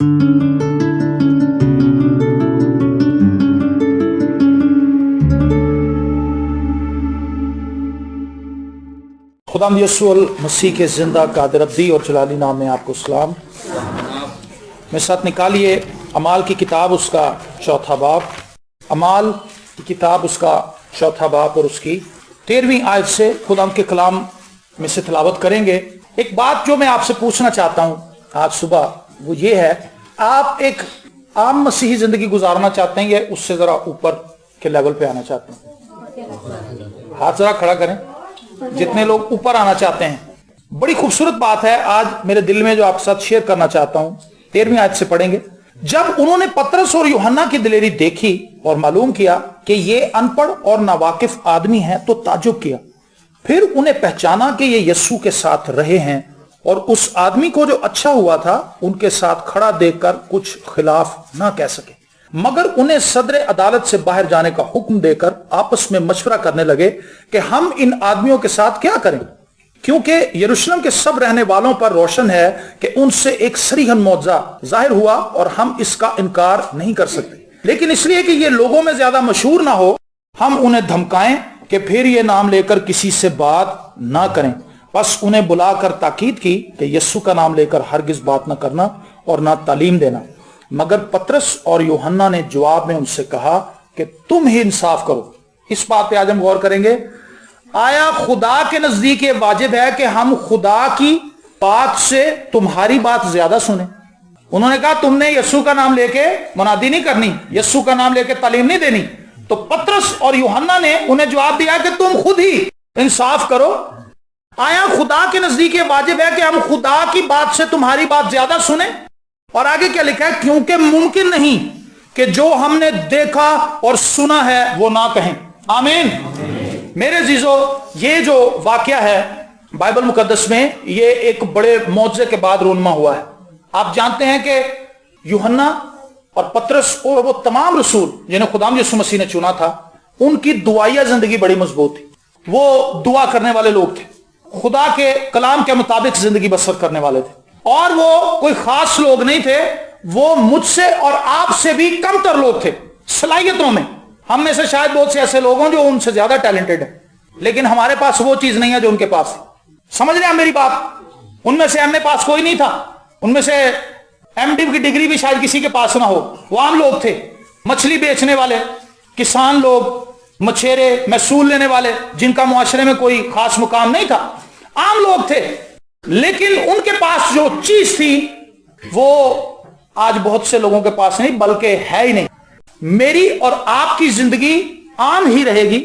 खुदाम यसुअल मसीह के जिंदा कादिर अब्दी और जलाली नाम में आपको सलाम। मेरे साथ निकालिए अमाल की किताब उसका चौथा बाब, अमाल की किताब उसका चौथा बाब और उसकी 13वीं आयत से खुदाम के कलाम में से तिलावत करेंगे। एक बात जो मैं आपसे पूछना चाहता हूं आज सुबह, वो ये है, आप एक आम मसीही जिंदगी गुजारना चाहते हैं या उससे जरा ऊपर के लेवल पे आना चाहते हैं? हाथ जरा खड़ा करें जितने लोग ऊपर आना चाहते हैं। बड़ी खूबसूरत बात है आज मेरे दिल में जो आपके साथ शेयर करना चाहता हूं। 13वीं आयत से पढ़ेंगे। जब उन्होंने पतरस और यूहन्ना की दिलेरी देखी और मालूम किया कि ये अनपढ़ और नावाकिफ आदमी हैं तो ताज्जुब किया। फिर उन्हें पहचाना कि ये यस्सु के साथ रहे हैं और उस आदमी को जो अच्छा हुआ था उनके साथ खड़ा देखकर कुछ खिलाफ ना कह सके, मगर उन्हें सदर अदालत से बाहर जाने का हुक्म देकर आपस में मशवरा करने लगे कि हम इन आदमियों के साथ क्या करें, क्योंकि यरूशलेम के सब रहने वालों पर रोशन है कि उनसे एक सरीहन मौजज़ा जाहिर हुआ और हम इसका इनकार नहीं कर सकते। लेकिन इसलिए कि ये लोगों में ज्यादा मशहूर ना हो, हम उन्हें धमकाएं कि फिर ये नाम लेकर किसी से बात ना करें। बस उन्हें बुलाकर ताकीद की कि यस्सु का नाम लेकर हरगिज बात ना करना और ना तालीम देना। मगर पतरस और यूहन्ना ने जवाब में उनसे कहा कि तुम ही इंसाफ करो। इस बात पे आज हम गौर करेंगे। आया खुदा के नजदीक ये वाजिब है कि हम खुदा की बात से तुम्हारी बात ज्यादा सुने? उन्होंने कहा तुमने यस्सु का नाम लेके मुनादी नहीं करनी, यस्सु का नाम लेके तालीम नहीं देनी। तो पतरस और यूहन्ना ने उन्हें जवाब दिया कि तुम खुद ही इंसाफ करो। आया खुदा के नजदीक ये वाजिब है कि हम खुदा की बात से तुम्हारी बात ज्यादा सुने? और आगे क्या लिखा है, क्योंकि मुमकिन नहीं कि जो हमने देखा और सुना है वो ना कहें। आमीन। मेरे जीजो, ये जो वाकया है बाइबल मुकद्दस में, ये एक बड़े मौजज़े के बाद रोनमा हुआ है। आप जानते हैं कि यूहन्ना और पतरस और वो तमाम रसूल जिन्हें खुदाम यीशु मसीह ने चुना था, उनकी दुआया जिंदगी बड़ी मजबूत थी। वो दुआ करने वाले लोग थे, खुदा के कलाम के मुताबिक जिंदगी बसर करने वाले थे, और वो कोई खास लोग नहीं थे। वो मुझसे और आपसे भी कमतर लोग थे सलाहियतों में। हम में से शायद बहुत से ऐसे लोग हों जो उनसे ज्यादा टैलेंटेड है, लेकिन हमारे पास वो चीज नहीं है जो उनके पास है। समझ रहे हैं मेरी बात? उनमें से एमए पास कोई नहीं था, उनमें से एमडी की डिग्री भी शायद किसी के पास ना हो। वो आम लोग थे, मछली बेचने वाले, किसान लोग, मछेरे, महसूल लेने वाले, जिनका मुआशरे में कोई खास मुकाम नहीं था, आम लोग थे। लेकिन उनके पास जो चीज थी वो आज बहुत से लोगों के पास नहीं, बल्कि है ही नहीं। मेरी और आपकी जिंदगी आम ही रहेगी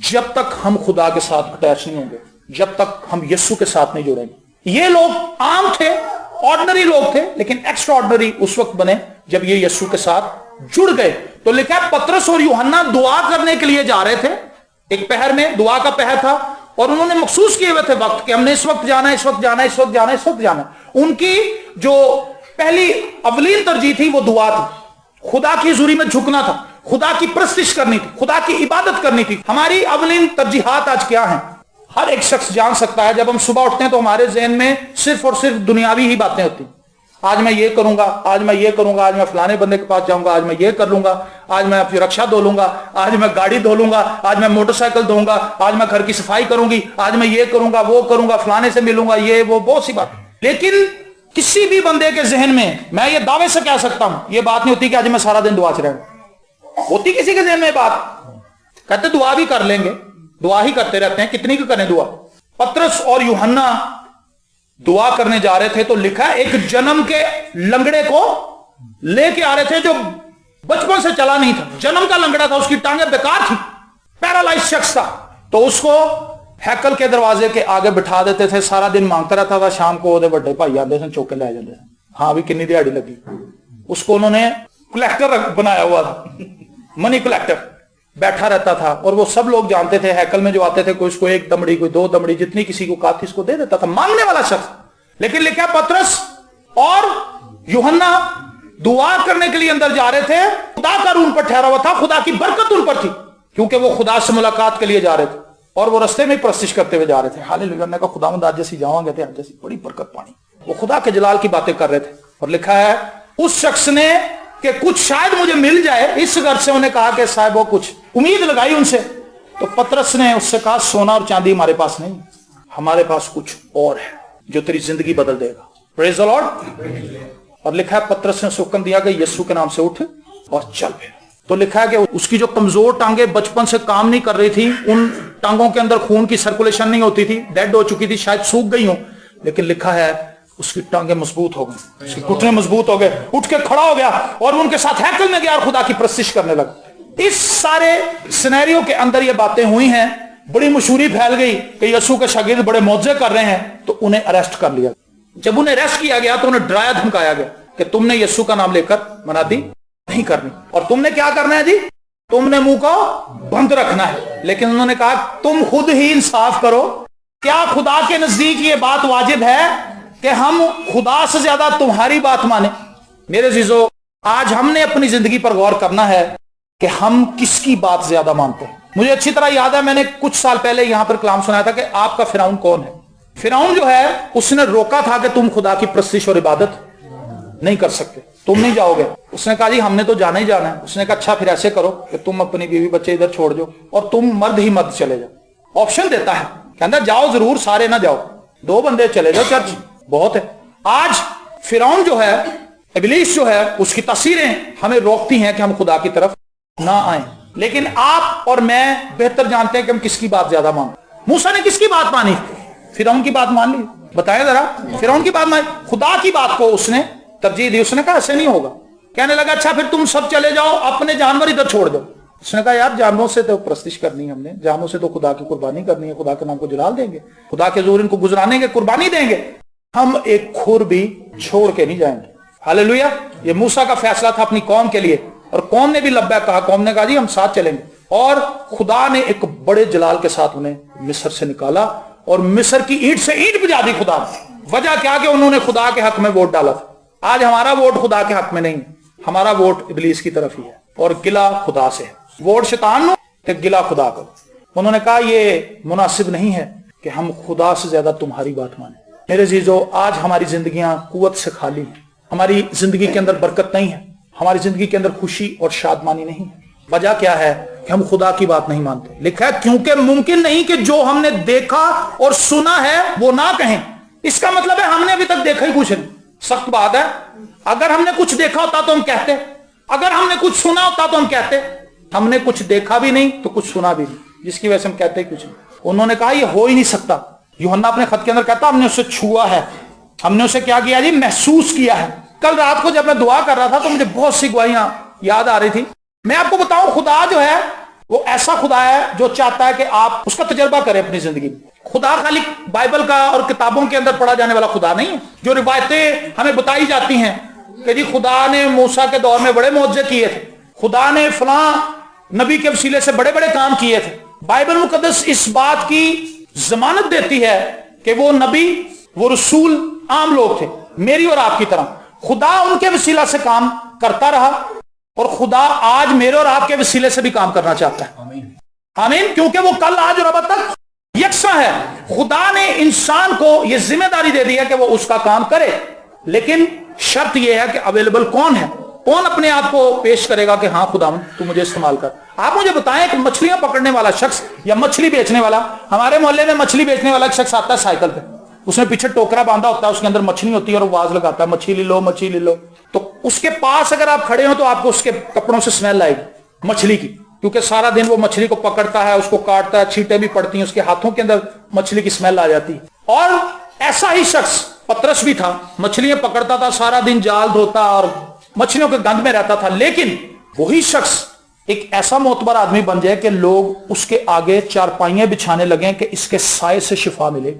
जब तक हम खुदा के साथ अटैच नहीं होंगे, जब तक हम यस्सु के साथ नहीं जुड़ेंगे। ये लोग आम थे, ऑर्डिनरी लोग थे, लेकिन एक्स्ट्रा ऑर्डिनरी उस वक्त बने जब ये यस्सु के साथ जुड़ गए। तो लिखा है पतरस और यूहन्ना दुआ करने के लिए जा रहे थे। एक पहर में, दुआ का पहर था, और उन्होंने मखसूस किए हुए थे वक्त कि हमने इस वक्त जाना है, इस वक्त जाना है, इस वक्त जाना है, इस वक्त जाना है। उनकी जो पहली अवलीन तरजीह थी वो दुआ थी, खुदा की हुजूरी में झुकना था, खुदा की प्रस्तिश करनी थी, खुदा की इबादत करनी थी। हमारी अवलीन तरजीहात आज क्या हैं? हर एक शख्स जान सकता है, जब हम सुबह उठते हैं तो हमारे ज़हन में सिर्फ और सिर्फ दुनियावी ही बातें होती। आज मैं ये करूंगा, आज मैं ये करूंगा, आज मैं फलाने बंदे के पास जाऊंगा, आज मैं ये कर लूंगा, आज मैं अपनी रक्षा धो लूंगा, आज मैं गाड़ी धो लूंगा, आज मैं मोटरसाइकिल धोऊंगा, आज मैं घर की सफाई करूंगी, आज मैं ये करूंगा, वो करूंगा, फलाने से मिलूंगा, ये वो, बहुत सी बात। लेकिन किसी भी बंदे के जहन में, मैं ये दावे से कह सकता हूं, ये बात नहीं होती कि आज मैं सारा दिन दुआ च रहूंगा। होती किसी के जहन में बात, कहते दुआ भी कर लेंगे, दुआ ही करते रहते हैं, कितनी की करें दुआ। पतरस और यूहन्ना दुआ करने जा रहे थे तो लिखा है एक जन्म के लंगड़े को लेके आ रहे थे जो बचपन से चला नहीं था, जन्म का लंगड़ा था, उसकी टांगे बेकार थी, पैरालाइज शख्स था। तो उसको हैकल के दरवाजे के आगे बिठा देते थे, सारा दिन मांगता रहता था, शाम को वो बड़े भाई आते थे, चौके ले जाते थे। हाँ भी कितनी दिहाड़ी लगी। उसको उन्होंने कलेक्टर बनाया हुआ था, मनी कलेक्टर बैठा रहता था, और वो सब लोग जानते थे हैकल में जो आते थे, कोई उसको एक दमड़ी, कोई दो दमड़ी, जितनी किसी को काथी इसको दे देता था, मांगने वाला शख्स। लेकिन लिखा पतरस और यूहन्ना दुआ करने के लिए अंदर जा रहे थे, खुदा का रूह उन पर ठहरा हुआ था, खुदा की बरकत उन पर थी, क्योंकि वो खुदा से मुलाकात के लिए जा रहे थे, और वो रस्ते में प्रस्तिश करते हुए जा रहे थे। हालेलुया, ने कहा खुदावंद आज जैसी जावांगे थे, आज जैसी बड़ी बरकत पानी। वो खुदा के जलाल की बातें कर रहे थे। और लिखा है उस शख्स ने कि कुछ शायद मुझे मिल जाए, इस घर से उन्हें कहा कि साहब वो कुछ उम्मीद लगाई उनसे। तो पतरस ने उससे कहा सोना और चांदी हमारे पास नहीं, हमारे पास कुछ और है जो तेरी जिंदगी बदल देगा। Praise the Lord. और लिखा है पतरस ने हुक्म दिया कि यीशु के नाम से उठ और चल फिर। तो लिखा है कि उसकी जो कमजोर टांगे बचपन से काम नहीं कर रही थी, उन टांगों के अंदर खून की सर्कुलेशन नहीं होती थी, डेड हो चुकी थी, शायद सूख गई हो, लेकिन लिखा है उसकी टांगे मजबूत हो गई, उसके घुटने मजबूत हो गए, उठ के खड़ा हो गया और उनके साथ हैकल में गया और खुदा की प्रस्तिश करने लगा। इस सारे सिनेरियो के अंदर ये बातें हुई हैं, बड़ी मशहूरी फैल गई कि यीशु के शागिर्द बड़े मौजे कर रहे हैं, तो उन्हें अरेस्ट कर लिया। जब उन्हें अरेस्ट किया गया तो उन्हें डराया धमकाया गया कि तुमने यीशु का नाम लेकर मनाती नहीं करनी, और तुमने क्या करना है जी, तुमने मुंह को बंद रखना है। लेकिन उन्होंने कहा तुम खुद ही इंसाफ करो, क्या खुदा के नजदीक ये बात वाजिब है कि हम खुदा से ज्यादा तुम्हारी बात माने? मेरे अजीजों, आज हमने अपनी जिंदगी पर गौर करना है कि हम किसकी बात ज्यादा मानते हैं। मुझे अच्छी तरह याद है, मैंने कुछ साल पहले यहां पर कलाम सुनाया था कि आपका फिरौन कौन है। फिरौन जो है उसने रोका था कि तुम खुदा की प्रस्तिश और इबादत नहीं कर सकते, तुम नहीं जाओगे। उसने कहा जी हमने तो जाना ही जाना है। उसने कहा अच्छा फिर ऐसे करो कि तुम अपनी बीवी बच्चे इधर छोड़ दो और तुम मर्द ही मर्द चले जाओ। ऑप्शन देता है, कहता जाओ जरूर, सारे ना जाओ, 2 बंदे चले जाओ, चर्च बहुत है। आज फिरौन जो है, इब्लीस जो है, उसकी तस्वीरें हमें रोकती हैं कि हम खुदा की तरफ ना आए। लेकिन आप और मैं बेहतर जानते हैं कि हम किसकी बात ज्यादा मानते। मूसा ने किसकी बात मानी? फिरौन की बात मान ली। बताएं जरा, फिरौन की बात मानी, खुदा की बात को उसने तरजीह दी। उसने कहा ऐसे नहीं होगा। कहने लगा अच्छा फिर तुम सब चले जाओ, अपने जानवर इधर छोड़ दो। उसने कहा यार जानवरों से तो प्रस्तिश करनी है हमने, जानवरों से तो खुदा की कुर्बानी करनी है, खुदा के नाम को जलाल देंगे, खुदा के जोर इनको गुजरानेंगे, कुर्बानी देंगे, हम एक खुर भी छोड़ के नहीं जाएंगे। हालेलुया। ये मूसा का फैसला था अपनी कौम के लिए, और कौम ने भी लब्बैक कहा। कौम ने कहा जी हम साथ चलेंगे, और खुदा ने एक बड़े जलाल के साथ उन्हें मिस्र से निकाला और मिस्र की ईंट से ईंट बजा दी खुदा ने। वजह क्या कि उन्होंने खुदा के हक में वोट डाला था। आज हमारा वोट खुदा के हक में नहीं, हमारा वोट इब्लीस की तरफ ही है, और गिला खुदा से है। वोट शैतान नो ते गिला खुदा को। उन्होंने कहा ये मुनासिब नहीं है कि हम खुदा से ज्यादा तुम्हारी बात माने। मेरे अजीजों, आज हमारी जिंदगियां कुव्वत से खाली हैं, हमारी जिंदगी के अंदर बरकत नहीं है, हमारी जिंदगी के अंदर खुशी और शादमानी नहीं है। वजह क्या है कि हम खुदा की बात नहीं मानते। लिखा है क्योंकि मुमकिन नहीं कि जो हमने देखा और सुना है वो ना कहें। इसका मतलब है हमने अभी तक देखा ही कुछ नहीं। सख्त बात है, अगर हमने कुछ देखा होता तो हम कहते, अगर हमने कुछ सुना होता तो हम कहते। हमने कुछ देखा भी नहीं तो कुछ सुना भी नहीं, जिसकी वजह से हम कहते ही कुछ नहीं। उन्होंने कहा ये हो ही नहीं सकता। यूहन्ना अपने खत के अंदर कहता हमने उसे छुआ है, हमने उसे क्या किया जी, महसूस किया है। कल रात को जब मैं दुआ कर रहा था तो मुझे बहुत सी गवाहियां याद आ रही थी। मैं आपको बताऊं, खुदा जो है वो ऐसा खुदा है जो चाहता है कि आप उसका तजर्बा करें अपनी जिंदगी में। खुदा खाली बाइबल का और किताबों के अंदर पढ़ा जाने वाला खुदा नहीं है। जो रिवायतें हमें बताई जाती हैं कि जी खुदा ने मूसा के दौर में बड़े मौजज़े किए थे, खुदा ने फलां नबी के वसीले से बड़े बड़े काम किए थे, बाइबल मुकद्दस इस बात की जमानत देती है कि वो नबी, वो रसूल आम लोग थे, मेरी और आपकी तरह। खुदा उनके वसीला से काम करता रहा और खुदा आज मेरे और आपके वसीले से भी काम करना चाहता है। आमीन। क्योंकि वो कल आज और अब तक यकसा है। खुदा ने इंसान को यह जिम्मेदारी दे दी है कि वो उसका काम करे, लेकिन शर्त यह है कि अवेलेबल कौन है, कौन अपने आप को पेश करेगा कि हाँ खुदा तू मुझे इस्तेमाल कर। आप मुझे बताएं कि मछलियां पकड़ने वाला शख्स या मछली बेचने वाला, हमारे मोहल्ले में मछली बेचने वाला एक शख्स आता है साइकिल पे, उसने पीछे टोकरा बांधा होता है, उसके अंदर मछली होती है और आवाज लगाता है मछली ले लो मछली ले लो। तो उसके पास अगर आप खड़े हो तो आपको उसके कपड़ों से स्मेल आएगी मछली की, क्योंकि सारा दिन वो मछली को पकड़ता है, उसको काटता है, छींटे भी पड़ती हैं, उसके हाथों के अंदर मछली की स्मेल आ जाती है। और ऐसा ही शख्स पतरस भी था, मछलियां पकड़ता था, सारा दिन जाल धोता और मछलियों के गंध में रहता था। लेकिन वही शख्स एक ऐसा मोतबर आदमी बन जाए कि लोग उसके आगे चारपाइयां बिछाने लगे कि इसके साए से शिफा मिले।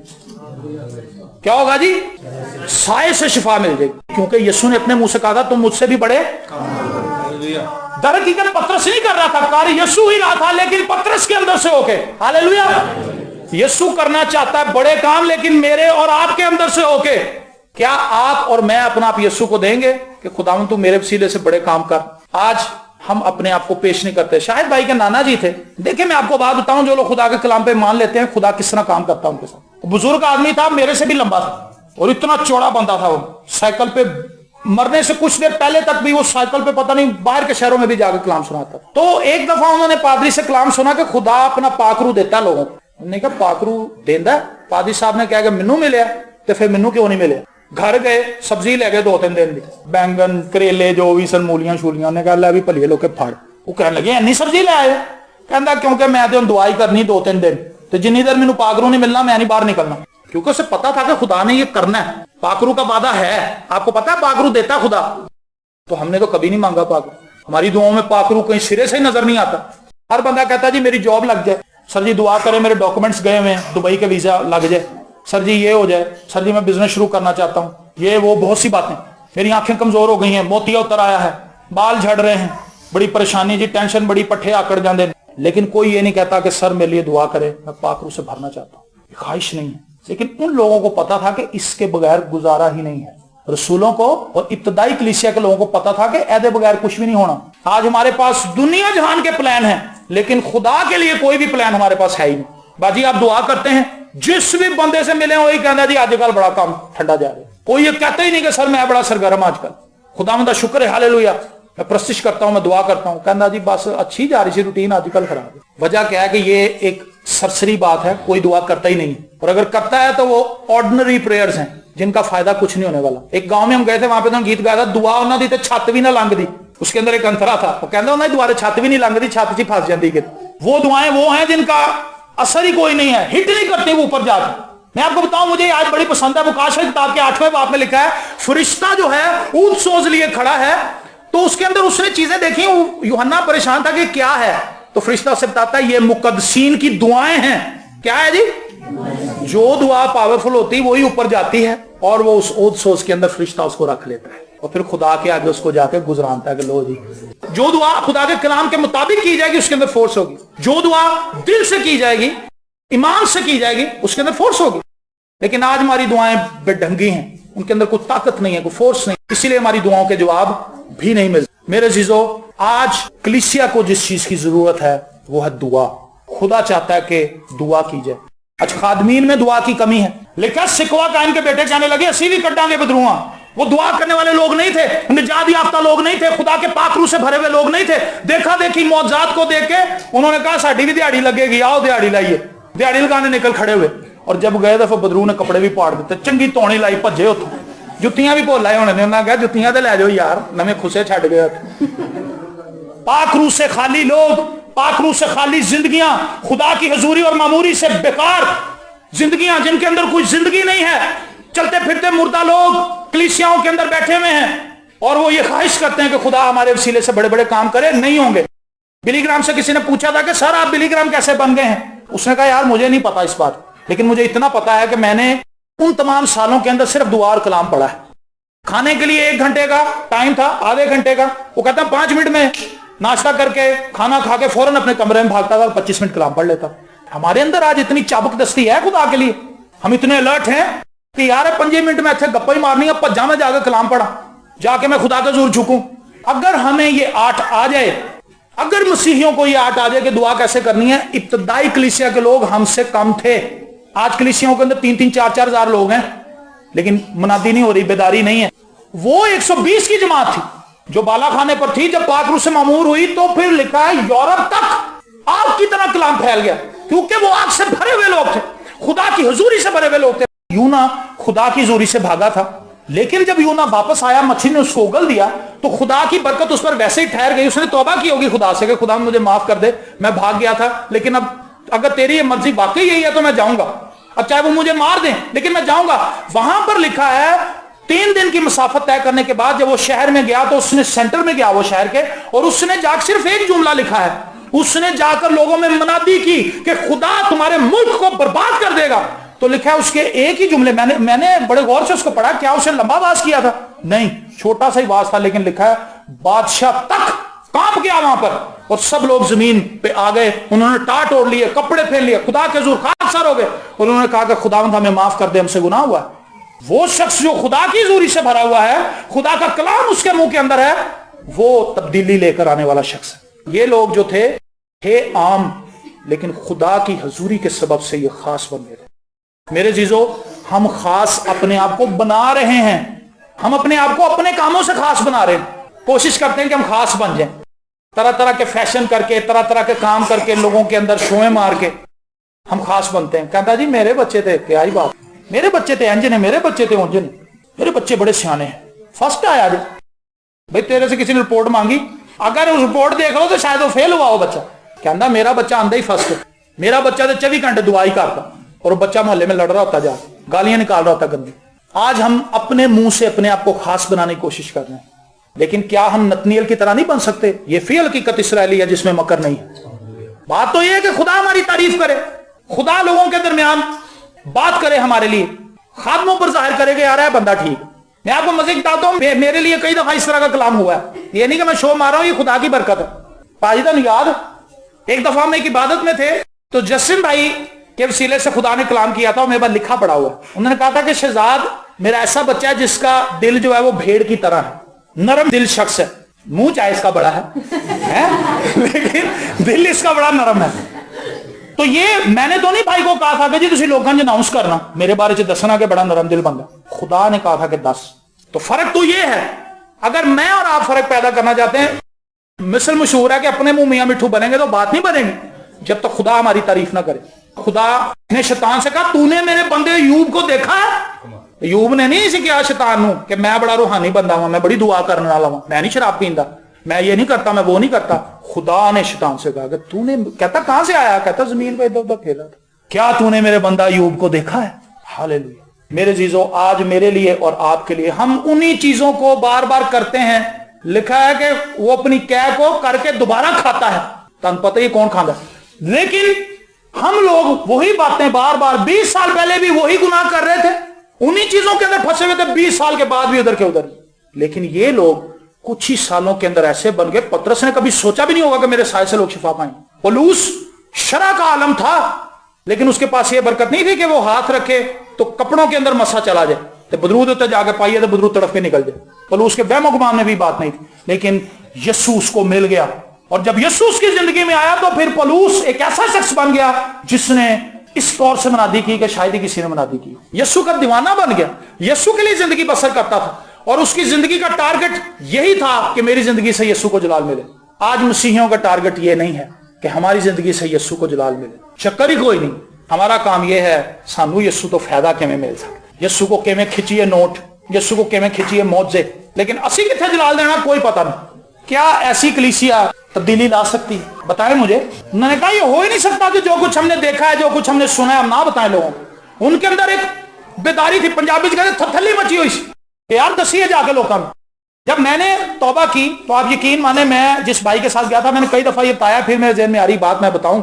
क्या होगा जी? साए से शिफा मिल जाएगी, क्योंकि यीशु ने अपने मुंह से कहा था तुम मुझसे भी बड़े। दरअसल पतरस नहीं कर रहा था, कार्य यीशु ही रहा था, लेकिन पतरस के अंदर से होके। हालेलुया। यीशु करना चाहता है बड़े काम, लेकिन मेरे और आपके अंदर से होके। क्या आप और मैं अपना आप यीशु को देंगे कि खुदावंद तू मेरे वसीले से बड़े काम कर? आज हम अपने आप को पेश नहीं करते। शाहिद भाई के नाना जी थे, देखिए मैं आपको बात बताऊं, जो लोग खुदा के कलाम पे मान लेते हैं खुदा किस तरह काम करता है उनके साथ। बुजुर्ग आदमी था, मेरे से भी लंबा था और इतना चौड़ा बंदा था, वो साइकिल पे मरने से कुछ देर पहले तक भी वो साइकिल पे पता नहीं बाहर के शहरों में भी जाकर कलाम सुनाता। तो एक दफा उन्होंने पादरी से कलाम सुना कि खुदा अपना पाखरू देता लोगों को। उन्होंने कहा पाखरू देंदा? पादरी साहब ने कहा कि मैनू मिले तो फिर मैनू क्यों नहीं मिले। घर गए, सब्जी ले गए 2-3 दिन की, बैंगन करेले जो भी सन, मूलियां शूलियां। उन्हें कहा लै भी भलिए लोग फड़। वो कहने लगे इन्नी सब्जी ले आए? कहता क्योंकि मैं तो दुआई करनी 2-3 दिन, तो जिन्नी देर मैनू पाखरू नहीं मिलना मैं नहीं बाहर निकलना। क्योंकि उसे पता था कि खुदा ने ये करना है, पाखरू का वादा है। आपको पता है पाखरू देता खुदा। तो हमने तो कभी नहीं मांगा पाखरू, हमारी दुआओं में पाखरू कहीं सिरे से ही नजर नहीं आता। हर बंदा कहता जी मेरी जॉब लग जाए, सर जी दुआ करें मेरे डॉक्यूमेंट्स गए हुए हैं, दुबई का वीजा लग जाए, सर जी ये हो जाए, सर जी मैं बिजनेस शुरू करना चाहता हूँ, ये वो बहुत सी बातें। मेरी आंखें कमजोर हो गई हैं, मोतिया उतर आया है, बाल झड़ रहे हैं, बड़ी परेशानी जी, टेंशन बड़ी, पट्ठे आकड़ जाते। लेकिन कोई ये नहीं कहता कि सर मेरे लिए दुआ करे, मैं पाखरू से भरना चाहता हूँ। ख्वाहिश नहीं है। लेकिन उन लोगों को पता था कि इसके बगैर गुजारा ही नहीं है। रसूलों को और इब्तदाई कलीसिया के लोगों को पता था कि ऐदे बगैर कुछ भी नहीं होना। आज हमारे पास दुनिया जहान के प्लान हैं, लेकिन खुदा के लिए कोई भी प्लान हमारे पास है ही नहीं। बाजी आप दुआ करते हैं, जिस भी बंदे से मिले वही कहना जी आजकल बड़ा काम ठंडा जा रहा है। कोई ये कहता ही नहीं कि सर मैं बड़ा सरगर्म आजकल, खुदा शुक्र है, हालेलुया, मैं प्रस्तिश करता हूं, मैं दुआ करता हूं। कहना जी बस अच्छी जा रही सी रूटीन, आजकल खराब है। वजह क्या है कि ये एक सरसरी बात है, कोई दुआ करता ही नहीं, और अगर करता है तो वो ऑर्डिनरी प्रेयर्स हैं जिनका फायदा कुछ नहीं होने वाला। एक गांव में हम गए थे, वहां पे तो गीत गाया था, दुआ उन्होंने दी तो छत भी ना लंघ दी। उसके अंदर एक अंतरा था, वो कहता उन्होंने दुआरे छत भी नहीं लंघ दी, छत ची फंस जाती। वो दुआएं वो हैं जिनका असर ही कोई नहीं है, हिट नहीं करती वो ऊपर जाकर। मैं आपको बताऊं, मुझे आज बड़ी पसंद है, मुकाश किताब के 8वें बाब में लिखा है, फरिश्ता जो है ऊंट सोच लिए खड़ा है, तो उसके अंदर उसने चीजें देखी। यूहन्ना परेशान था कि क्या है, तो फरिश्ता से बताता है ये मुकद्दसीन की दुआएं हैं। क्या है जी? जो दुआ पावरफुल होती है वही ऊपर जाती है, और वो उस ओद सोच के अंदर फरिश्ता उसको रख लेता है, और फिर खुदा के आगे उसको जाके गुजरानता है कि लो जी, जो दुआ खुदा के कलाम के मुताबिक की जाएगी उसके अंदर फोर्स होगी। जो दुआ दिल से की जाएगी, ईमान से की जाएगी, उसके अंदर फोर्स होगी। लेकिन आज हमारी दुआएं बेढंगी हैं, उनके अंदर कोई ताकत नहीं है, कोई फोर्स नहीं, इसीलिए हमारी दुआओं के जवाब भी नहीं मिलते। मेरे जीजो, आज कलीसिया को जिस चीज की जरूरत है वो है दुआ। खुदा चाहता है कि दुआ की जाए। आज खादमीन में दुआ की कमी है। लेकिन सिकवा कायन के बेटे कहने लगे असी भी कटांगे बदरुआ। वो दुआ करने वाले लोग नहीं थे, निजात याफ्ता लोग नहीं थे, खुदा के पाखरू से भरे हुए लोग नहीं थे। देखा देखी मौजात को देख के उन्होंने कहा साड़ी भी दिहाड़ी लगेगी, आओ दिहाड़ी लाइए। दिहाड़ी लगाने निकल खड़े हुए, और जब गए तो फिर बदरू ने कपड़े भी पाड़ देते, चंगी तौणी लाई, भजे उतो, जुत्तियां भी भोल लाए होने ने। उन्होंने कहा जुत्तियां तो लै जाओ यार, नवे खुसे छड़ गए। पाखरू से खाली लोग, पाखरू से खाली जिंदगियां, खुदा की हजूरी और मामूरी से बेकार जिंदगियां, जिनके अंदर कोई जिंदगी नहीं है, चलते फिरते मुर्दा लोग कलीसियाओं के अंदर बैठे हुए हैं, और वो ये ख्वाहिश करते हैं कि खुदा हमारे वसीले से बड़े बड़े काम करे। नहीं होंगे। बिली ग्राम से किसी ने पूछा था कि सर आप बिली ग्राम कैसे बन गए हैं? उसने कहा यार मुझे नहीं पता इस बात, लेकिन मुझे इतना पता है कि मैंने उन तमाम सालों के अंदर सिर्फ दुआ और कलाम पढ़ा है। खाने के लिए 1 घंटे का टाइम था, आधे घंटे का, वो कहता 5 मिनट में नाश्ता करके खाना खा के फौरन अपने कमरे में भागता था, 25 मिनट कलाम पढ़ लेता। हमारे अंदर आज इतनी चाबक दस्ती है खुदा के लिए, हम इतने अलर्ट हैं कि यार 5 मिनट में अच्छे गप्पा ही मारनी है, भज्जा में जाकर कलाम पढ़ा, जाके मैं खुदा का जोर झुकूं। अगर हमें ये आर्ट आ जाए, अगर मसीहियों को ये आर्ट आ जाए कि दुआ कैसे करनी है, इब्तदाई कलीसिया के लोग हमसे कम थे। आज कलीसियाओं के अंदर 3-3, 4-4 हजार लोग हैं, लेकिन मुनादी नहीं हो रही, बेदारी नहीं है। वो 120 की जमात थी जो बाला खाने पर थी। जब पाकरू से मामूर हुई तो फिर लिखा है यूरोप तक आग की तरह कलाम फैल गया, क्योंकि वो आग से भरे हुए लोग थे, खुदा की हुजूरी से भरे हुए लोग थे। यूना खुदा की हुजूरी से भागा था, लेकिन जब यूना वापस आया, मछली ने उसको उगल दिया, तो खुदा की बरकत उस पर वैसे ही ठहर गई। उसने तौबा की होगी खुदा से कि खुदा मुझे माफ कर दे, मैं भाग गया था, लेकिन अब अगर तेरी ये मर्जी वाकई यही है तो मैं जाऊंगा, अब चाहे वो मुझे मार दें लेकिन मैं जाऊंगा। वहां पर लिखा है 3 दिन की मुसाफत तय करने के बाद जब वो शहर में गया, तो उसने सेंटर में गया वो शहर के, और उसने जाकर सिर्फ एक जुमला लिखा है, उसने जाकर लोगों में मनादी की कि खुदा तुम्हारे मुल्क को बर्बाद कर देगा। तो लिखा है उसके एक ही जुमले, मैंने बड़े गौर से उसको पढ़ा, क्या उसने लंबा वाज किया था? नहीं, छोटा सा ही वाज था, लेकिन लिखा है बादशाह तक कांप गया वहां पर, और सब लोग जमीन पे आ गए, उन्होंने टाट ओढ़ लिए, कपड़े पहन लिए, खुदा के हुजूर खाकसार हो गए, और उन्होंने कहा कि खुदावंद हमें माफ कर दे, हमसे गुनाह हुआ है। वो शख्स जो खुदा की हुजूरी से भरा हुआ है, खुदा का कलाम उसके मुंह के अंदर है, वो तब्दीली लेकर आने वाला शख्स है। ये लोग जो थे आम, लेकिन खुदा की हुजूरी के सबब से ये खास बन गए थे। मेरे जीजो, हम खास अपने आप को बना रहे हैं, ہم اپنے آپ کو اپنے کاموں سے خاص بنا رہے ہیں، کوشش کرتے ہیں کہ ہم خاص بن جائیں، طرح طرح کے فیشن کر کے، طرح طرح کے کام کر کے، لوگوں کے اندر شویں مار کے ہم خاص بنتے ہیں۔ کہتا جی میرے بچے تھے، کیا ہی بات، میرے بچے تھے انجن ہے، میرے بچے تھے انجن، میرے بچے بڑے سیانے ہیں، فرسٹ آیا جی۔ بھائی تیرے سے کسی نے رپورٹ مانگی، اگر اس رپورٹ دیکھ لو تو شاید وہ فیل ہوا ہو بچہ، کہتا میرا بچہ آندہ ہی فرسٹ، میرا بچہ تو 24 گھنٹے دعا ہی کرتا، اور وہ بچہ محلے میں لڑ رہا ہوتا، جا گالیاں نکال رہا ہوتا گندی۔ آج ہم اپنے منہ سے اپنے آپ کو خاص بنانے کی کوشش کر رہے ہیں، لیکن کیا ہم نتنیل کی طرح نہیں بن سکتے؟ یہ فی الحقیقت اسرائیلی ہے جس میں مکر نہیں ہے۔ بات تو یہ ہے کہ خدا ہماری تعریف کرے، خدا لوگوں کے درمیان بات کرے، ہمارے لیے خادموں پر ظاہر کرے کہ یار ہے بندہ ٹھیک۔ میں آپ کو مزید بتاتا ہوں، میرے لیے کئی دفعہ اس طرح کا کلام ہوا ہے، یہ نہیں کہ میں شو مار رہا ہوں، یہ خدا کی برکت ہے۔ پاجی تن یاد ایک دفعہ میں ایک عبادت میں تھے تو جسم بھائی کے وسیلے سے خدا نے کلام کیا تھا، اور میرے پاس لکھا پڑا ہوا ہے۔ انہوں نے کہا تھا کہ شہزاد میرا ایسا بچہ ہے جس کا دل جو ہے وہ بھیڑ کی طرح ہے، نرم دل شخص ہے، منہ چاہے اس کا بڑا ہے لیکن دل اس کا بڑا نرم ہے۔ تو یہ میں نے تو نہیں بھائی کو کہا تھا کہ جی تسی لوگوں نے اناؤنس کرنا میرے بارے سے دسنا کہ بڑا نرم دل بندہ، خدا نے کہا تھا کہ دس۔ تو فرق تو یہ ہے، اگر میں اور آپ فرق پیدا کرنا چاہتے ہیں، مثل مشہور ہے کہ اپنے منہ میاں مٹھو بنیں گے تو بات نہیں بنے گی جب تک خدا ہماری تعریف نہ کرے۔ خدا نے شیطان سے کہا تو نے میرے بندے ایوب کو دیکھا ہے؟ ایوب نے نہیں اسی کیا شیطان نو کہ میں بڑا روحانی بندہ ہوں، میں بڑی دعا کرنے والا ہوں، میں نہیں شراب پیندا، میں یہ نہیں کرتا، میں وہ نہیں کرتا۔ خدا نے شیطان سے کہا کہ تو نے، کہتا کہاں سے آیا؟ کہتا زمین پہ ادھر ادھر پھیر رہا تھا، کیا تو نے میرے بندہ ایوب کو دیکھا ہے؟ ہاللیلویہ۔ میرے عزیزو، آج میرے لیے اور آپ کے لیے ہم انہی چیزوں کو بار بار کرتے ہیں، لکھا ہے کہ وہ اپنی قے کو کر کے دوبارہ کھاتا ہے، تن پتہ ہی کون کھاتا ہے، لیکن ہم لوگ وہی باتیں بار بار 20 سال پہلے بھی وہی گناہ کر رہے تھے، انہی چیزوں کے اندر پھنسے ہوئے تھے 20 سال کے بعد بھی ادھر کے ادھر، لیکن یہ لوگ کچھ ہی سالوں کے اندر ایسے بن گئے۔ پطرس نے کبھی سوچا بھی نہیں ہوگا کہ میرے سائے سے لوگ شفا پائیں۔ پولوس شرع کا عالم تھا، لیکن اس کے پاس یہ برکت نہیں تھی کہ وہ ہاتھ رکھے تو کپڑوں کے اندر مسا چلا جائے، تو بدرود ہوتے جا کے پائیے تو بدرود تڑپ کے نکل جائے۔ پولوس کے وہم و گمان میں بھی بات نہیں تھی، لیکن یسوع اس کو مل گیا، اور جب یسوع اس کی زندگی میں آیا تو پھر پولوس ایک ایسا شخص بن گیا جس نے اس طور سے منادی کی کہ شاید ہی کسی نے منادی کی۔ یسوع کا دیوانہ بن گیا، یسوع کے لیے زندگی بسر کرتا تھا، اور اس کی زندگی کا ٹارگٹ یہی تھا کہ میری زندگی سے یسوع کو جلال ملے۔ آج مسیحیوں کا ٹارگٹ یہ نہیں ہے کہ ہماری زندگی سے یسوع کو جلال ملے، چکر ہی کوئی نہیں۔ ہمارا کام یہ ہے سانو یسوع تو فائدہ کیویں مل سکتا، یسوع کو کیویں کھچیے نوٹ، یسوع کو کیویں کھچیے معجزے، لیکن اسی کتنے جلال دینا کوئی پتہ نہیں۔ کیا ایسی کلیسیا تبدیلی لا سکتی؟ بتائیں مجھے۔ انہوں نے کہا یہ ہو ہی نہیں سکتا کہ جو کچھ ہم نے دیکھا ہے، جو کچھ ہم نے سنا ہے، ہم نہ بتائیں لوگوں کو۔ ان کے اندر ایک بیداری تھی، پنجابی سے کہتے تھتھلی مچی ہوئی سی کہ یار دسیے جا کے لوگوں میں۔ جب میں نے توبہ کی تو آپ یقین مانے، میں جس بھائی کے ساتھ گیا تھا، میں نے کئی دفعہ یہ بتایا، پھر میرے ذہن میں آ رہی بات میں بتاؤں۔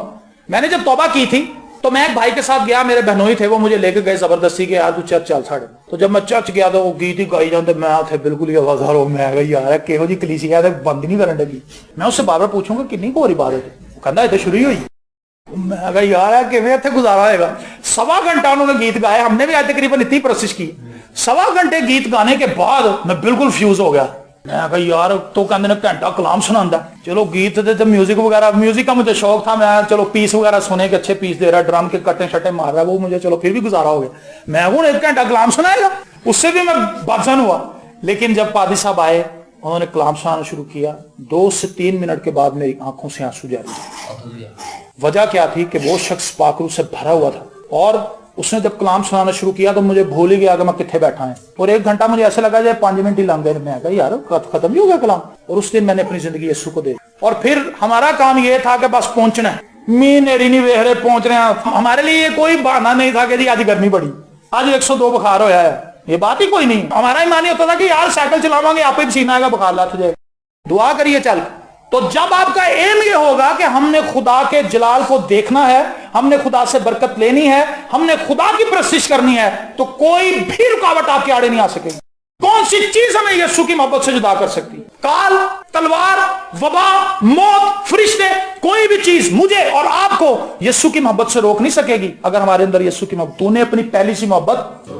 میں نے جب توبہ کی تھی تو میں ایک بھائی کے ساتھ گیا، میرے بہنوئی تھے، وہ مجھے لے کے گئے زبردستی کہ یار تو چرچ چل ساڑے۔ تو جب میں چرچ گیا تو وہ گیت ہی گائی جاندے، میں تھے بالکل ہی آوازار ہو، میں گئی یار کہو جی کلیسیا ہے بند نہیں کرن لگی۔ میں اس سے بار بار پوچھوں گا کتنی کو عبادت ہے، وہ کہندا ہے شروع ہی ہوئی۔ میں کہا یار ہے کیویں ایتھے گزارا ہوئے گا۔ 1.25 گھنٹہ انہوں نے گیت گائے، ہم نے بھی آج تقریباً اتنی پرستش کی۔ 1.25 گھنٹے گیت گانے کے بعد میں بالکل فیوز ہو گیا۔ میں کہا یار تو کہندے نے گھنٹہ کلام سناندا، چلو گیت دے میوزک وغیرہ، میوزک کا مجھے شوق تھا، میں چلو پیس وغیرہ سنے کہ اچھے پیس دے رہا، ڈرم کے کٹے شٹے مار رہا ہے، وہ مجھے چلو پھر بھی گزارا ہو گیا۔ میں ہوں 1 گھنٹہ کلام سنائے گا، اس سے بھی میں بادشاہ ہوا۔ لیکن جب پادری صاحب آئے، انہوں نے کلام سنانا شروع کیا، 2 سے 3 منٹ کے بعد میری آنکھوں سے آنسو جاری۔ وجہ کیا تھی کہ وہ شخص پاک روح سے بھرا ہوا تھا، اور اس نے جب کلام سنانا شروع کیا تو مجھے بھول ہی گیا کہ میں کتنے بیٹھا ہے، اور 1 گھنٹہ مجھے ایسے لگا جائے 5 منٹ ہی لنگ گئے۔ میں کہا یار ختم ہی ہو گیا کلام، اور اس دن میں نے اپنی زندگی یسوع کو دے۔ اور پھر ہمارا کام یہ تھا کہ بس پہنچنا ہے، می نیری نہیں ویخ رہے پہنچ رہے ہیں۔ ہمارے لیے یہ کوئی بہانہ نہیں تھا کہ جی آج گرمی بڑی، آج 102 بخار ہویا ہے، یہ بات ہی کوئی نہیں۔ ہمارا ایمان یہ ہوتا تھا کہ یار سائیکل چلاواں گے آپ ہی پسینہ آئے گا، بخار لت جائے، دعا کریے چل۔ تو جب آپ کا ایم یہ ہوگا کہ ہم نے خدا کے جلال کو دیکھنا ہے، ہم نے خدا سے برکت لینی ہے، ہم نے خدا کی پرستش کرنی ہے، تو کوئی بھی رکاوٹ آپ کے آڑے نہیں آ سکے گی۔ کون سی چیز ہمیں یسوع کی محبت سے جدا کر سکتی؟ کال، تلوار، وبا، موت، فرشتے، کوئی بھی چیز مجھے اور آپ کو یسوع کی محبت سے روک نہیں سکے گی اگر ہمارے اندر یسوع کی محبت۔ تو نے اپنی پہلی سی محبت،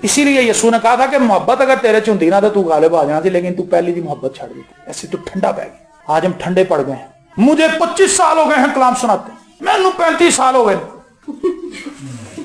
اسی لیے یسوع نے کہا تھا کہ محبت اگر تیرے چ ہوندی نا تو غالب آ جانا تھی، لیکن تو پہلی دی محبت چھڑ دی، ایسے تو ٹھنڈا پہ گیا۔ آج ہم ٹھنڈے پڑ گئے ہیں۔ مجھے 25 سال ہو گئے ہیں کلام سناتے، میں 35 سال ہو گئے،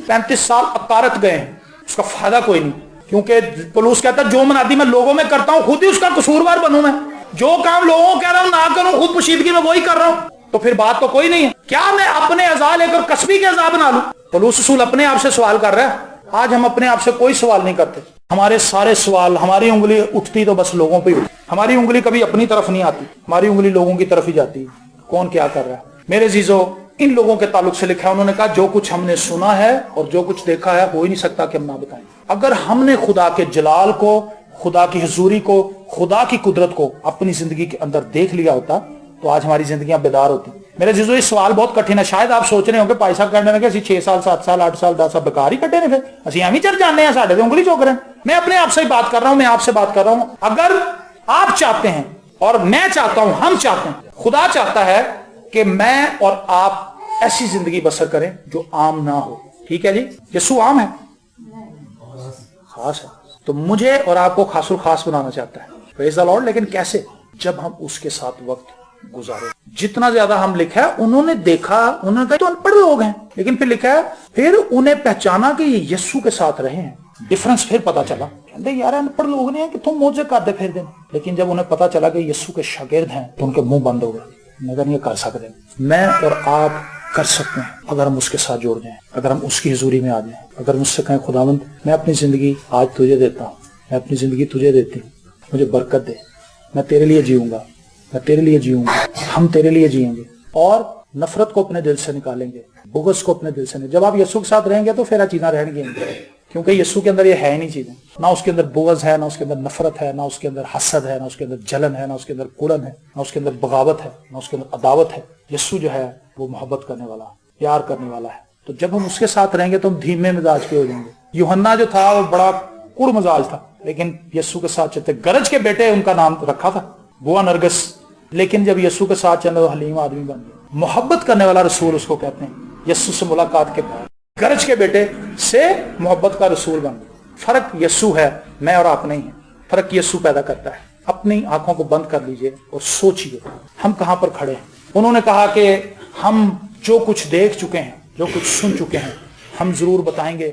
35 سال اکارت گئے ہیں، اس کا فائدہ کوئی نہیں۔ کیونکہ پولس کہتا ہے جو منادی میں لوگوں میں کرتا ہوں خود ہی اس کا قصوروار بنوں میں. جو کام لوگوں کو کہہ رہا ہوں نہ کروں خود پوشیدگی میں وہی کر رہا ہوں, تو پھر بات تو کوئی نہیں ہے. کیا میں اپنے اعضاء لے کر کسبی کے اعضاء بنا لوں؟ پولس رسول اپنے آپ سے سوال کر رہا ہے. آج ہم اپنے آپ سے کوئی سوال نہیں کرتے. ہمارے سارے سوال, ہماری انگلی اٹھتی تو بس لوگوں پہ اٹھتی, ہماری انگلی کبھی اپنی طرف نہیں آتی, ہماری انگلی لوگوں کی طرف ہی جاتی ہے. کون کیا کر رہا ہے؟ میرے عزیزو, ان لوگوں کے تعلق سے لکھا ہے, انہوں نے کہا جو کچھ ہم نے سنا ہے اور جو کچھ دیکھا ہے ہو ہی نہیں سکتا کہ ہم نہ بتائیں. اگر ہم نے خدا کے جلال کو, خدا کی حضوری کو, خدا کی قدرت کو اپنی زندگی کے اندر دیکھ لیا ہوتا تو آج ہماری زندگیاں بیدار ہوتی. میرے عزیزو, یہ سوال بہت کٹھن ہے. شاید آپ سوچ رہے ہوں کہ پائی صاحب کرنے لگے اسی 6 سال 7 سال 8 سال 10 سال بیکار ہی کٹے نے, پھر اسی ہم ہی چل جانے ہیں, ساڑھے انگلی چوک رہے ہیں. میں اپنے آپ سے ہی بات کر رہا ہوں, میں آپ سے بات کر رہا ہوں. اگر آپ چاہتے ہیں اور میں چاہتا ہوں, ہم چاہتے ہیں, خدا چاہتا ہے کہ میں اور آپ ایسی زندگی بسر کریں جو عام نہ ہو. ٹھیک ہے جی, یسوع عام ہے, خاص ہے, تو مجھے اور آپ کو خاص الخاص بنانا چاہتا ہے. پریز دی لارڈ. لیکن کیسے؟ جب ہم اس کے ساتھ وقت گزارے. جتنا زیادہ ہم لکھا ہے, انہوں نے دیکھا, انہوں نے کہا تو ان پڑھ لوگ ہیں, لیکن پھر لکھا ہے پھر انہیں پہچانا کہ یہ یسوع کے ساتھ رہے ہیں. ڈفرنس پھر پتا چلا. کہتے یار ان پڑھ لوگ نہیں ہیں کہ تم موجے کرتے پھر دیں, لیکن جب انہیں پتا چلا کہ یسوع کے شاگرد ہیں تو ان کے منہ بند ہو گئے. مگر یہ کر سکتے ہیں, میں اور آپ کر سکتے ہیں اگر ہم اس کے ساتھ جوڑ جائیں, اگر ہم اس کی حضوری میں آ جائیں, اگر مجھ سے کہیں خداوند میں اپنی زندگی آج تجھے دیتا ہوں, میں اپنی زندگی تجھے دیتی ہوں, مجھے برکت دے, میں تیرے لیے جیوں گا, میں تیرے لیے جیوں گا, ہم تیرے لیے جیئیں گے, اور نفرت کو اپنے دل سے نکالیں گے, بغض کو اپنے دل سے نہیں. جب آپ یسوع کے ساتھ رہیں گے تو پھر چیزیں رہیں گی, کیونکہ یسوع کے اندر یہ ہے ہی نہیں چیزیں. نہ اس کے اندر بغض ہے, نہ اس کے اندر نفرت ہے, نہ اس کے اندر حسد ہے, نہ اس کے اندر جلن ہے, نہ اس کے اندر کڑن ہے, نہ اس کے اندر بغاوت ہے, نہ اس کے اندر عداوت ہے. یسوع جو ہے وہ محبت کرنے والا, پیار کرنے والا ہے. تو جب ہم اس کے ساتھ رہیں گے تو ہم دھیمے مزاج کے ہو جائیں گے. یوحنا جو تھا وہ بڑا کڑ مزاج تھا, لیکن یسوع کے ساتھ چلتے, گرج کے بیٹے ان کا نام رکھا تھا, بوا نرگس. لیکن جب یسوع کے ساتھ چلے تو حلیم آدمی بن گیا. محبت کرنے والا رسول اس کو کہتے ہیں. یسوع سے ملاقات کے بعد گرج کے بیٹے سے محبت کا رسول بن گیا. فرق یسوع ہے, میں اور آپ نہیں ہے. فرق یسوع پیدا کرتا ہے. اپنی آنکھوں کو بند کر لیجئے اور سوچئے ہم کہاں پر کھڑے ہیں. انہوں نے کہا کہ ہم جو کچھ دیکھ چکے ہیں, جو کچھ سن چکے ہیں, ہم ضرور بتائیں گے